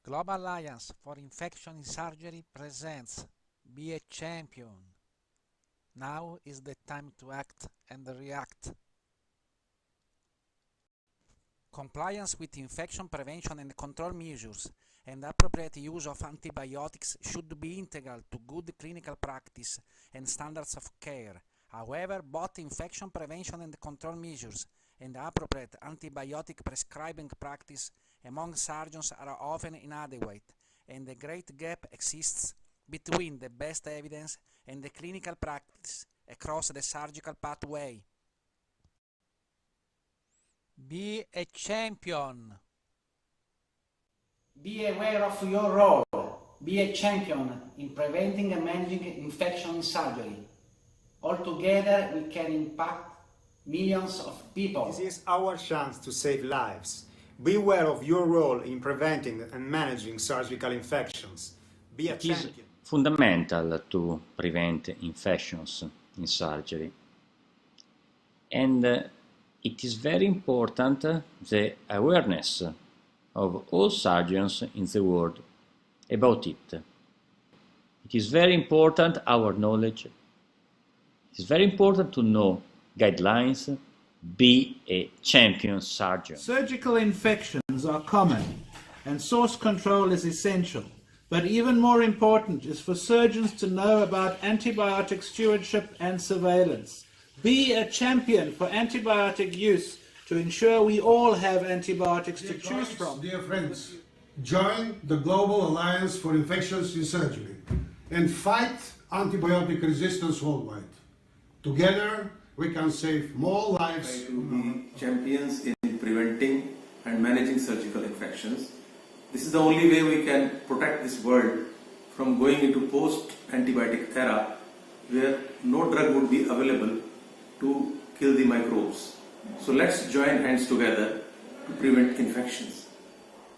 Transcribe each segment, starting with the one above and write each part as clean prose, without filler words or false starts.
Global Alliance for Infection in Surgery presents Be a Champion. Now is the time to act and react. Compliance with infection prevention and control measures and appropriate use of antibiotics should be integral to good clinical practice and standards of care. However, both infection prevention and control measures and appropriate antibiotic prescribing practice among surgeons are often inadequate, and a great gap exists between the best evidence and the clinical practice across the surgical pathway. Be a champion. Be aware of your role. Be a champion in preventing and managing infection in surgery. Altogether, we can impact millions of people. This is our chance to save lives. Be aware of your role in preventing and managing surgical infections. Be a champion. It is fundamental to prevent infections in surgery. And it is very important the awareness of all surgeons in the world about it. It is very important our knowledge. It is very important to know guidelines. Be a champion surgeon. Surgical infections are common and source control is essential. But even more important is for surgeons to know about antibiotic stewardship and surveillance. Be a champion for antibiotic use to ensure we all have antibiotics to choose from. Dear friends, join the Global Alliance for Infections in Surgery and fight antibiotic resistance worldwide. Together, we can save more lives. Try to be champions in preventing and managing surgical infections. This is the only way we can protect this world from going into post-antibiotic era where no drug would be available to kill the microbes. So let's join hands together to prevent infections.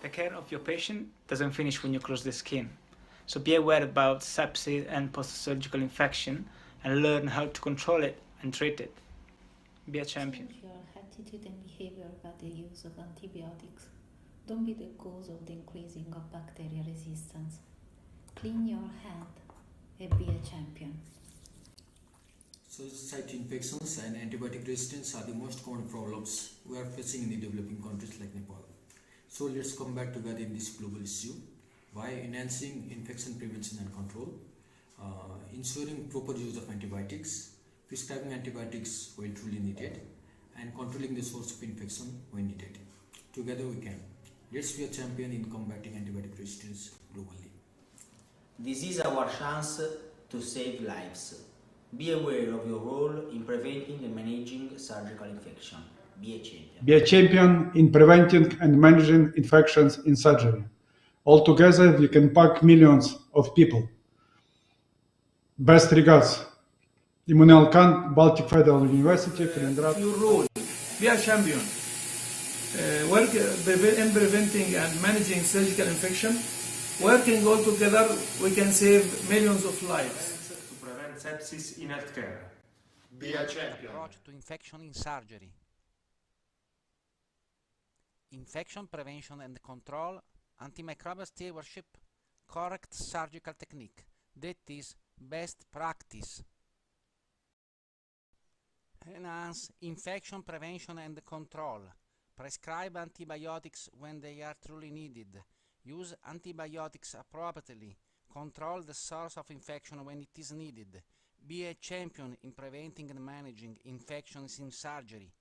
The care of your patient doesn't finish when you close the skin. So be aware about sepsis and post-surgical infection and learn how to control it and treat it. Be a champion. Change your attitude and behavior about the use of antibiotics. Don't be the cause of the increasing of bacterial resistance. Clean your hand and be a champion. Surgical site infections and antibiotic resistance are the most common problems we are facing in the developing countries like Nepal. So let's combat together in this global issue by enhancing infection prevention and control, ensuring proper use of antibiotics, prescribing antibiotics when truly needed, and controlling the source of infection when needed. Together we can. Let's be a champion in combating antibiotic resistance globally. This is our chance to save lives. Be aware of your role in preventing and managing surgical infection. Be a champion. Be a champion in preventing and managing infections in surgery. Altogether, we can impact millions of people. Best regards. Immanuel Kant, Baltic Federal University, Kaliningrad. Your role. Be a champion. Work in preventing and managing surgical infection. Working all together, we can save millions of lives. To prevent sepsis in healthcare. Be a champion. Approach to infection in surgery. Infection prevention and control, antimicrobial stewardship, correct surgical technique. That is best practice. Enhance infection prevention and control. Prescribe antibiotics when they are truly needed. Use antibiotics appropriately. Control the source of infection when it is needed. Be a champion in preventing and managing infections in surgery.